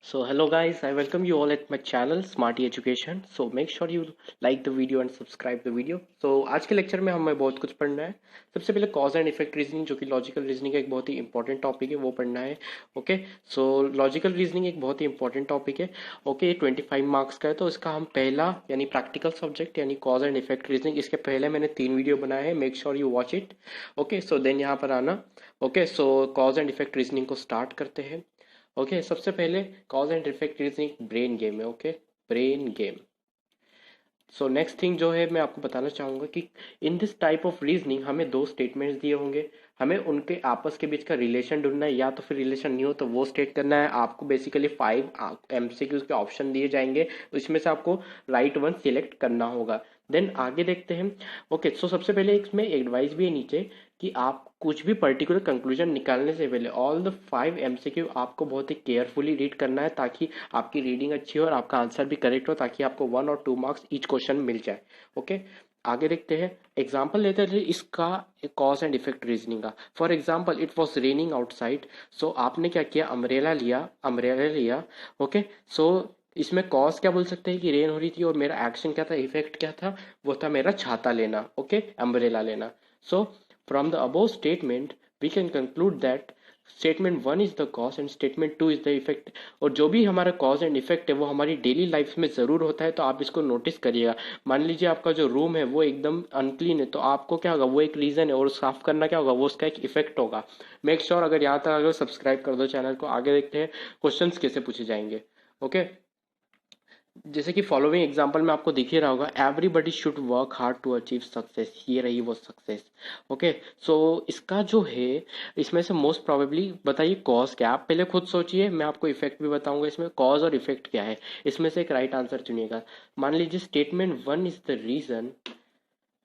So hello guys, I welcome you all at my channel Smarty Education. So make sure you like the video and subscribe the video. So आज के lecture में हमें बहुत कुछ पढ़ना है। सबसे पहले कॉज एंड इफेक्ट रीजनिंग जो कि लॉजिकल रीजनिंग का एक बहुत ही इंपॉर्टेंट टॉपिक है वो पढ़ना है। ओके, सो लॉजिकल रीजनिंग एक बहुत ही इंपॉर्टेंट टॉपिक है। ओके, 25 मार्क्स का है तो इसका हम पहला यानी प्रैक्टिकल सब्जेक्ट यानी कॉज एंड इफेक्ट रीजनिंग, इसके पहले मैंने 3 वीडियो बनाए हैं। Make sure you watch it. Okay, so then यहाँ पर आना। Okay, so cause and effect reasoning को स्टार्ट करते हैं। ओके, सबसे पहले cause and effect reasoning brain game है। Okay, brain game. So next thing जो है मैं आपको बताना चाहूंगा कि in this type of reasoning हमें दो स्टेटमेंट्स दिए होंगे, हमें उनके आपस के बीच का रिलेशन ढूंढना है, या तो फिर रिलेशन नहीं हो तो वो स्टेट करना है। आपको बेसिकली 5 एमसीक्यूज के ऑप्शन दिए जाएंगे, उसमें से आपको राइट वन सिलेक्ट करना होगा। देन आगे देखते हैं। ओके, सो सबसे पहले इसमें एडवाइस भी है नीचे कि आप कुछ भी पर्टिकुलर कंक्लूजन निकालने से पहले ऑल द 5 एमसीक्यू आपको बहुत ही केयरफुली रीड करना है, ताकि आपकी रीडिंग अच्छी हो और आपका आंसर भी करेक्ट हो, ताकि आपको 1 और 2 मार्क्स ईच क्वेश्चन मिल जाए। ओके, आगे देखते हैं। एग्जाम्पल लेते हैं इसका कॉज एंड इफेक्ट रीजनिंग का। For example, it was raining outside. So आपने क्या किया, अम्ब्रेला लिया। ओके, सो इसमें कॉज क्या बोल सकते हैं कि रेन हो रही थी, और मेरा एक्शन क्या था, इफेक्ट क्या था, वो था मेरा छाता लेना। ओके, अम्ब्रेला लेना। सो from the above statement we can conclude that statement 1 is the cause and statement 2 is the effect. और जो भी हमारा कॉज एंड इफेक्ट है वो हमारी डेली लाइफ में जरूर होता है, तो आप इसको नोटिस करिएगा। मान लीजिए आपका जो रूम है वो एकदम अनक्लीन है, तो आपको क्या होगा, वो एक रीजन है, और साफ करना क्या होगा, वो उसका एक इफेक्ट होगा। मेक श्योर अगर यहाँ तक अगर सब्सक्राइब कर दो चैनल को। आगे देखते हैं क्वेश्चंस कैसे पूछे जाएंगे। ओके, जैसे कि फॉलोइंग एग्जांपल में आपको दिख ही रहा होगा, everybody should work hard to achieve success. ये रही वो सक्सेस। ओके, सो इसका जो है, इसमें से मोस्ट प्रोबेबली बताइए कॉज क्या है। आप पहले खुद सोचिए, मैं आपको इफेक्ट भी बताऊंगा। इसमें कॉज और इफेक्ट क्या है, इसमें से एक राइट आंसर चुनिएगा। मान लीजिए statement 1 is the reason,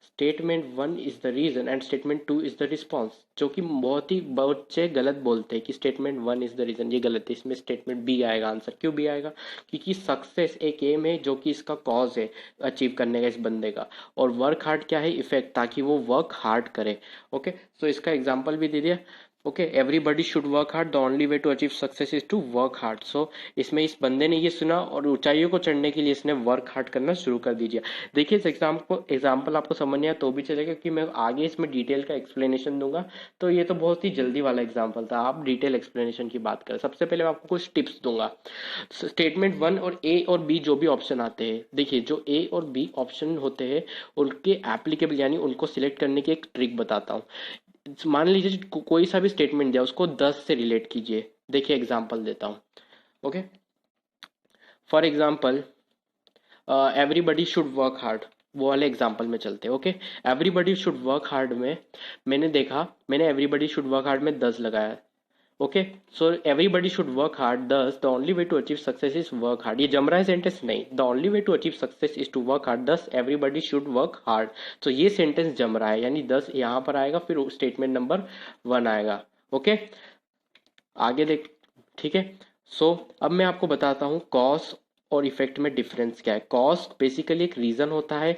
statement 1 is the reason and statement 2 is the response. जो कि बहुत ही बच्चे गलत बोलते हैं कि स्टेटमेंट 1 इज द रीजन, ये गलत है। इसमें स्टेटमेंट बी आएगा आंसर। क्यों बी आएगा, क्योंकि सक्सेस एक एम है जो कि इसका कॉज है अचीव करने का इस बंदे का, और वर्क हार्ड क्या है, इफेक्ट, ताकि वो वर्क हार्ड करे। ओके, सो इसका एग्जाम्पल भी दे दिया। Okay, everybody should work hard, the only way to achieve success is to work hard. So इसमें इस बंदे ने ये सुना और ऊंचाइयों को चढ़ने के लिए इसने वर्क हार्ड करना शुरू कर दीजिए। देखिए इस एग्जाम्पल आपको समझ नहीं आया तो भी चलेगा, क्योंकि मैं आगे इसमें डिटेल का एक्सप्लेनेशन दूंगा। तो ये तो बहुत ही जल्दी वाला एग्जाम्पल था, आप डिटेल एक्सप्लेनेशन की बात करें। सबसे पहले मैं आपको कुछ टिप्स दूंगा। स्टेटमेंट 1 और ए और बी जो भी ऑप्शन आते हैं, देखिए जो ए और बी ऑप्शन होते हैं उनके एप्लीकेबल यानी उनको सिलेक्ट करने की एक ट्रिक बताता हूँ। मान लीजिए कोई सा भी स्टेटमेंट दिया, उसको 10 से रिलेट कीजिए। देखिए एग्जांपल देता हूँ। Okay, for example everybody should work hard, वो वाले एग्जांपल में चलते हैं। Okay, everybody should work hard में मैंने एवरीबडी शुड वर्क हार्ड में 10 लगाया। Okay, so everybody should work hard, thus the only way to achieve success is work hard. ये जम रहा है सेंटेंस, नहीं, the only way to achieve success is to work hard, thus everybody should work hard. तो ये sentence जम रहा है, यानी 10 यहाँ पर आएगा, फिर स्टेटमेंट नंबर 1 आएगा। ओके, आगे देख, ठीक है। सो अब मैं आपको बताता हूँ कॉज और इफेक्ट में डिफरेंस क्या है। कॉज बेसिकली एक रीजन होता है,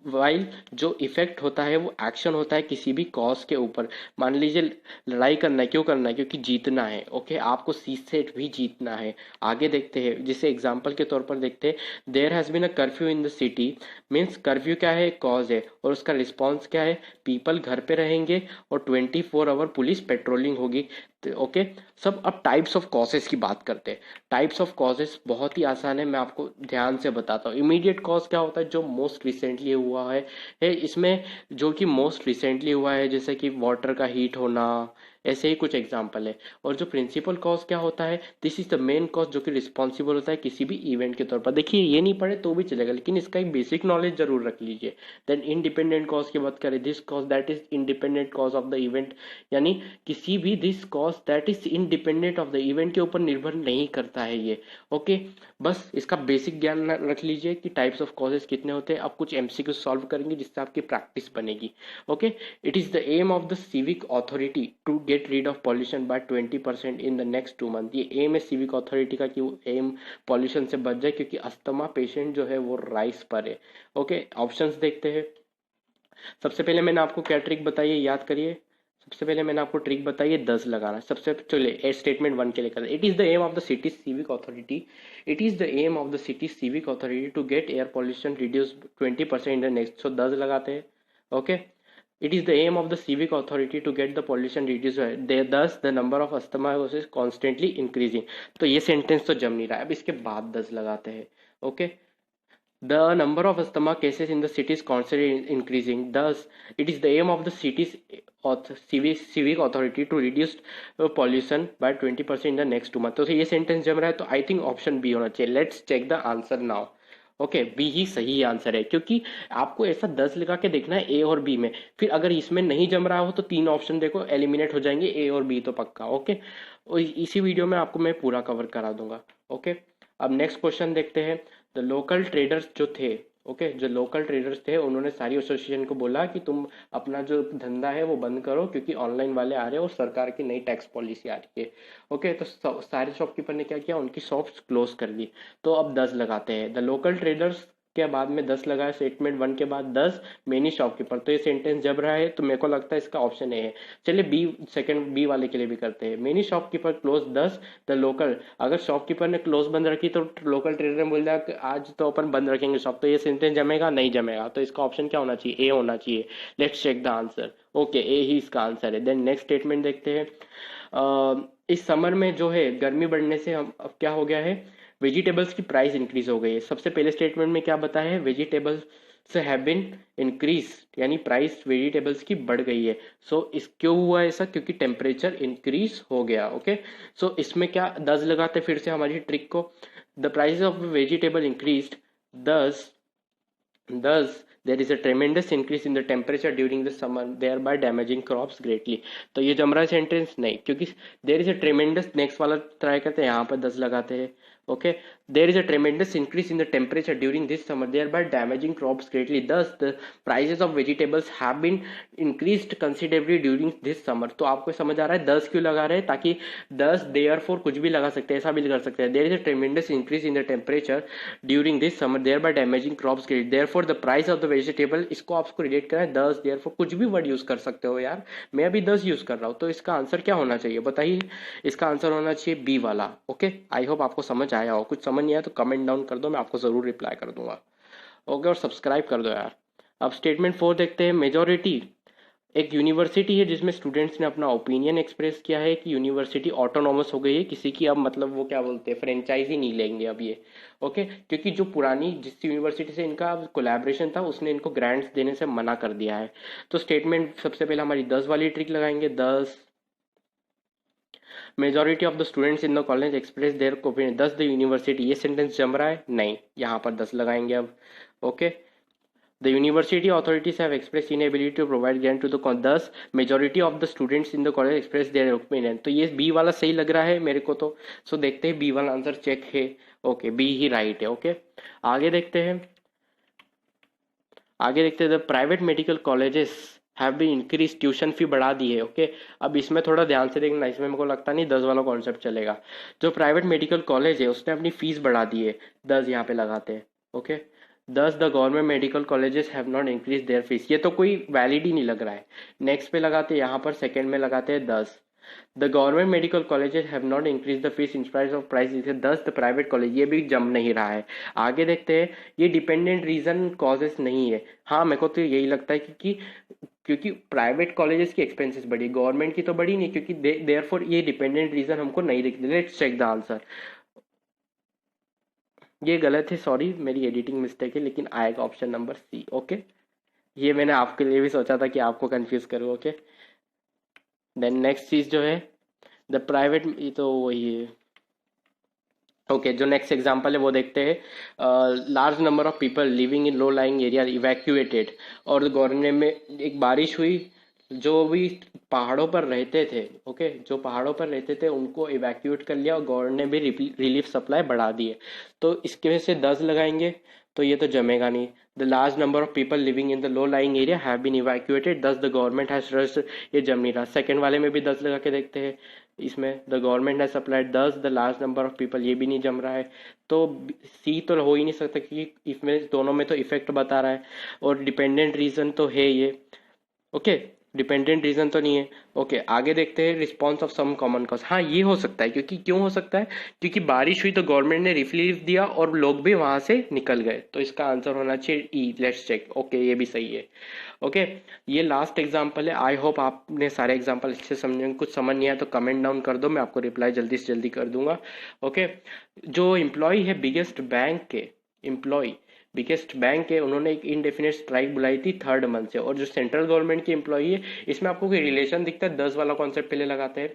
वाइल जो इफेक्ट होता है वो एक्शन होता है किसी भी कॉज के ऊपर। मान लीजिए लड़ाई करना है, क्यों करना है, क्योंकि जीतना है। ओके, आपको सी से भी जीतना है। आगे देखते हैं, जिसे एग्जांपल के तौर पर देखते हैं। There has been a curfew in the city, means curfew क्या है, कॉज है, और उसका रिस्पॉन्स क्या है, पीपल घर पे रहेंगे और 24 आवर पुलिस पेट्रोलिंग होगी। ओके, सब अब टाइप्स ऑफ कॉजेस की बात करते हैं। टाइप्स ऑफ कॉजेस बहुत ही आसान है, मैं आपको ध्यान से बताता हूँ। इमीडिएट कॉज क्या होता है, जो मोस्ट रिसेंटली हुआ है इसमें, जो कि मोस्ट रिसेंटली हुआ है, जैसे कि वाटर का हीट होना, ऐसे ही कुछ एग्जांपल है। और जो प्रिंसिपल कॉज क्या होता है, this is the main cause, जो कि रिस्पॉन्सिबल होता है किसी भी इवेंट के तौर पर। देखिए ये नहीं पढ़े तो भी चलेगा, लेकिन इसका एक बेसिक नॉलेज जरूर रख लीजिए। देन इंडिपेंडेंट कॉज की बात करें, this cause that is independent cause of the event, यानी किसी भी this cause that is independent of the event के ऊपर निर्भर नहीं करता है ये। ओके, बस इसका बेसिक ज्ञान रख लीजिए कि टाइप्स ऑफ कॉजेस कितने होते हैं। अब कुछ एमसीक्यू सॉल्व करेंगे जिससे आपकी प्रैक्टिस बनेगी। Okay, it is the aim of the civic authority to get rid of pollution by 20% in the next 2 month. ये एम है सिविक अथॉरिटी का कि वो एम पॉल्यूशन से बच जाए, क्योंकि अस्थमा पेशेंट जो है वो राइस पर है। ओके, ऑप्शंस देखते हैं। सबसे पहले मैंने आपको क्या ट्रिक बताई है, याद करिए। सबसे पहले मैंने आपको ट्रिक बताई है 10 लगाना। सबसे चलिए स्टेटमेंट 1 के लिए करते। It is the aim of the city civic authority, it is the aim of the city civic authority to get air pollution reduce 20% in the next. So 10 लगाते हैं। Okay, it is the aim of the civic authority to get the pollution reduce, thus the number of asthma is constantly increasing. तो ये sentence तो जम नहीं रहा है। अब इसके बाद 10 लगाते हैं। Okay, the number of asthma cases in the city is constantly increasing. Thus, it is the aim of the city's civic authority to reduce pollution by 20% in the next 2 months. तो ये सेंटेंस जम रहा है, तो I think option B होना चाहिए। Let's check the answer now. Okay, B ही सही आंसर है, क्योंकि आपको ऐसा 10 लगा के देखना है ए और बी में। फिर अगर इसमें नहीं जम रहा हो तो 3 ऑप्शन देखो एलिमिनेट हो जाएंगे, ए और बी तो पक्का। ओके, और इसी वीडियो में आपको मैं पूरा कवर करा दूंगा। ओके, अब नेक्स्ट क्वेश्चन देखते हैं। द लोकल ट्रेडर्स जो थे, ओके, जो लोकल ट्रेडर्स थे उन्होंने सारी एसोसिएशन को बोला कि तुम अपना जो धंधा है वो बंद करो, क्योंकि ऑनलाइन वाले आ रहे हैं और सरकार की नई टैक्स पॉलिसी आ रही है। ओके, तो सारे शॉपकीपर ने क्या किया, उनकी शॉप्स क्लोज कर दी। तो अब 10 लगाते हैं। द लोकल ट्रेडर्स के बाद में 10 लगाया, स्टेटमेंट 1 के बाद 10 मेनी शॉपकीपर। तो ये सेंटेंस जब रहा है, तो मेरे को लगता है इसका ऑप्शन ए है। चलिए बी, सेकंड बी वाले के लिए भी करते हैं। Many shopkeeper close 10 the local. अगर शॉपकीपर ने क्लोज बंद रखी तो लोकल ट्रेडर ने बोल दिया कि आज तो अपन बंद रखेंगे शॉप, तो ये सेंटेंस जमेगा नहीं जमेगा। तो इसका ऑप्शन क्या होना चाहिए, ए होना चाहिए। Let's check the answer. Okay, A ही इसका आंसर है। देन नेक्स्ट स्टेटमेंट देखते हैं। इस समर में जो है गर्मी बढ़ने से हम अब क्या हो गया है, वेजिटेबल्स की प्राइस इंक्रीज हो गई है। सबसे पहले स्टेटमेंट में क्या बताया है, वेजिटेबल्स हैव बीन इंक्रीज, यानी प्राइस वेजिटेबल्स की बढ़ गई है। सो इस क्यों हुआ ऐसा, क्योंकि टेम्परेचर इंक्रीज हो गया। ओके, सो इसमें क्या 10 लगाते फिर से हमारी ट्रिक को। The price of vegetable increase, thus there is a tremendous increase in the temperature during the summer, thereby damaging crops greatly। तो ये जम रहा है सेंटेंस नहीं, क्योंकि there is a tremendous, next वाला ट्राई करते हैं, यहाँ पर 10 लगाते हैं। Okay, there is a tremendous increase in the temperature during this summer, thereby damaging crops greatly, thus the prices of vegetables have been increased considerably during this summer। तो आपको समझ आ रहा है 10 क्यों लगा रहे हैं, ताकि 10 therefore कुछ भी लगा सकते हैं, ऐसा भी कर सकते हैं। there is a tremendous increase in the temperature during this summer, thereby damaging crops greatly, therefore the price of the vegetable। इसको आपको रिलेट करना है 10 therefore, कुछ भी वर्ड यूज कर सकते हो यार, मैं अभी 10 यूज कर रहा हूँ। तो इसका आंसर क्या होना चाहिए बताइए, इसका आंसर होना चाहिए बी वाला। ओके, आई होप आपको समझ आया हो। कुछ समझ नहीं आया तो कमेंट डाउन कर दो, मैं आपको जरूर रिप्लाई कर दूंगा। ओके, और सब्सक्राइब कर दो यार। अब स्टेटमेंट 4 देखते हैं। मेजोरिटी, एक यूनिवर्सिटी है जिसमें स्टूडेंट्स ने अपना ओपिनियन एक्सप्रेस किया है कि यूनिवर्सिटी ऑटोनॉमस हो गई है, किसी की अब मतलब वो क्या बोलते हैं, फ्रेंचाइज ही नहीं लेंगे अब ये। ओके, क्योंकि जो पुरानी जिस यूनिवर्सिटी से इनका कोलैबोरेशन था उसने इनको ग्रांट्स देने से मना कर दिया है। तो स्टेटमेंट सबसे पहले हमारी 10 वाली ट्रिक लगाएंगे। 10 majority of the students in the college express their opinion, 10 the university. ये सेंटेंस जम रहा है नहीं, यहाँ पर 10 लगाएंगे अब। Okay, the university authorities have expressed inability to provide grant to the thus majority of the students in the college express their opinion। तो ये बी वाला सही लग रहा है मेरे को तो। सो देखते हैं बी वाला आंसर चेक है। ओके, बी ही राइट है। ओके, आगे देखते हैं। आगे देखते हैं the private medical colleges have been increase, tuition fee बढ़ा दी है। ओके, अब इसमें थोड़ा ध्यान से देखना, इसमें मेरे को लगता नहीं 10 वाला कॉन्सेप्ट चलेगा। जो प्राइवेट मेडिकल कॉलेज है उसने अपनी फीस बढ़ा दी है, 10 यहाँ पे लगाते हैं। ओके, दस the government medical colleges have not increase their fees. ये तो कोई वैलिड ही नहीं लग रहा है। नेक्स्ट पे लगाते हैं, यहाँ पर सेकंड में लगाते हैं 10 the government medical colleges have not increase the fees in spite of price 10 the private college. ये भी जम नहीं रहा है। आगे देखते हैं, ये डिपेंडेंट रीजन कॉजेस नहीं है। हाँ, मेरे को तो यही लगता है क्योंकि प्राइवेट कॉलेजेस की एक्सपेंसेस बढ़ी, गवर्नमेंट की तो बढ़ी नहीं, क्योंकि देयरफॉर ये डिपेंडेंट रीजन हमको नहीं दिखते। Let's check the answer. ये गलत है, सॉरी मेरी एडिटिंग मिस्टेक है, लेकिन आएगा ऑप्शन नंबर सी। ओके, ये मैंने आपके लिए भी सोचा था कि आपको कंफ्यूज करूँ। ओके, देन नेक्स्ट चीज जो है द प्राइवेट, ये तो वही है। ओके, जो नेक्स्ट एग्जांपल है वो देखते हैं। Large number of people living in low lying area evacuated. और गवर्नमेंट में एक बारिश हुई, जो भी पहाड़ों पर रहते थे, ओके, जो पहाड़ों पर रहते थे उनको इवैक्यूएट कर लिया और गवर्नमेंट ने भी रिलीफ सप्लाई बढ़ा दी है। तो इसके वजह से 10 लगाएंगे तो ये तो जमेगा नहीं। The large number of people living in the low lying area have been evacuated, 10 the government has rushed, ये जम नहीं रहा। सेकंड वाले में भी 10 लगा के देखते हैं। इसमें the government has supplied 10 the large number of people, ये भी नहीं जम रहा है। तो सी तो हो ही नहीं सकता, क्योंकि इसमें दोनों में तो इफेक्ट बता रहा है और डिपेंडेंट रीजन तो है ये। ओके, डिपेंडेंट रीजन तो नहीं है। ओके, आगे देखते हैं response of some common cause. हाँ, ये हो सकता है, क्योंकि क्यों हो सकता है, क्योंकि बारिश हुई तो गवर्नमेंट ने रिलीफ दिया और लोग भी वहां से निकल गए, तो इसका आंसर होना चाहिए ई। Let's check. ओके, ये भी सही है। ओके, ये लास्ट एग्जाम्पल है। आई होप आपने सारे एग्जाम्पल अच्छे समझे। कुछ समझ नहीं आया तो कमेंट डाउन कर दो, मैं आपको रिप्लाई जल्दी से जल्दी कर दूंगा। ओके, जो एम्प्लॉय है बिगेस्ट बैंक के, एम्प्लॉय बिगेस्ट बैंक है, उन्होंने एक इनडेफिनेट स्ट्राइक बुलाई थी 3rd मंथ से। और जो सेंट्रल गवर्नमेंट की एम्प्लॉई है, इसमें आपको कोई रिलेशन दिखता है? 10 वाला कॉन्सेप्ट पहले लगाते हैं।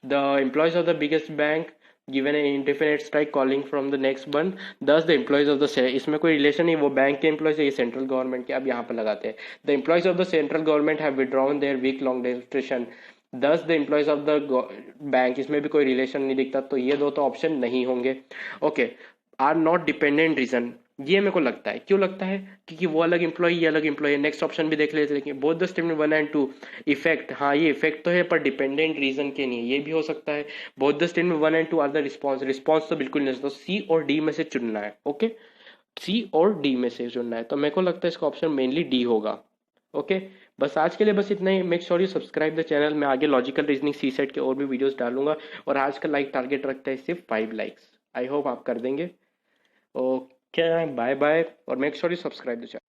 The employees of the biggest bank given A indefinite strike calling from the next बंद, दस द एम्प्लॉयज ऑफ द, इसमें कोई रिलेशन नहीं, वो बैंक के एम्प्लॉयज है, ये सेंट्रल गवर्नमेंट के। अब यहाँ पर लगाते हैं the employees of the central government have withdrawn their week long demonstration, thus the employees of the bank, इसमें भी कोई रिलेशन नहीं दिखता, तो ये दो तो ऑप्शन नहीं होंगे। Okay, are not dependent reason, ये मेरे को लगता है। क्यों लगता है? क्योंकि वो अलग एम्प्लॉय, ये अलग एम्प्लॉय है। नेक्स्ट ऑप्शन भी देख लेते हैं, लेकिन both the statement 1 and 2 effect, हाँ ये इफेक्ट तो है पर डिपेंडेंट रीजन के नहीं है, ये भी हो सकता है। Both the statement 1 and 2 are the response, response तो बिल्कुल नहीं, तो सी और डी में से चुनना है। ओके, सी और डी में से चुनना है, तो मेरे को लगता है इसका ऑप्शन मेनली डी होगा। ओके, बस आज के लिए बस इतना ही। Make sure you subscribe the channel, मैं आगे लॉजिकल रीजनिंग सी सेट के और भी वीडियोस डालूंगा। और आज का लाइक टारगेट रखता है सिर्फ 5 लाइक्स, आई होप आप कर देंगे। ओके, बाय बाय, और make sure you subscribe the channel.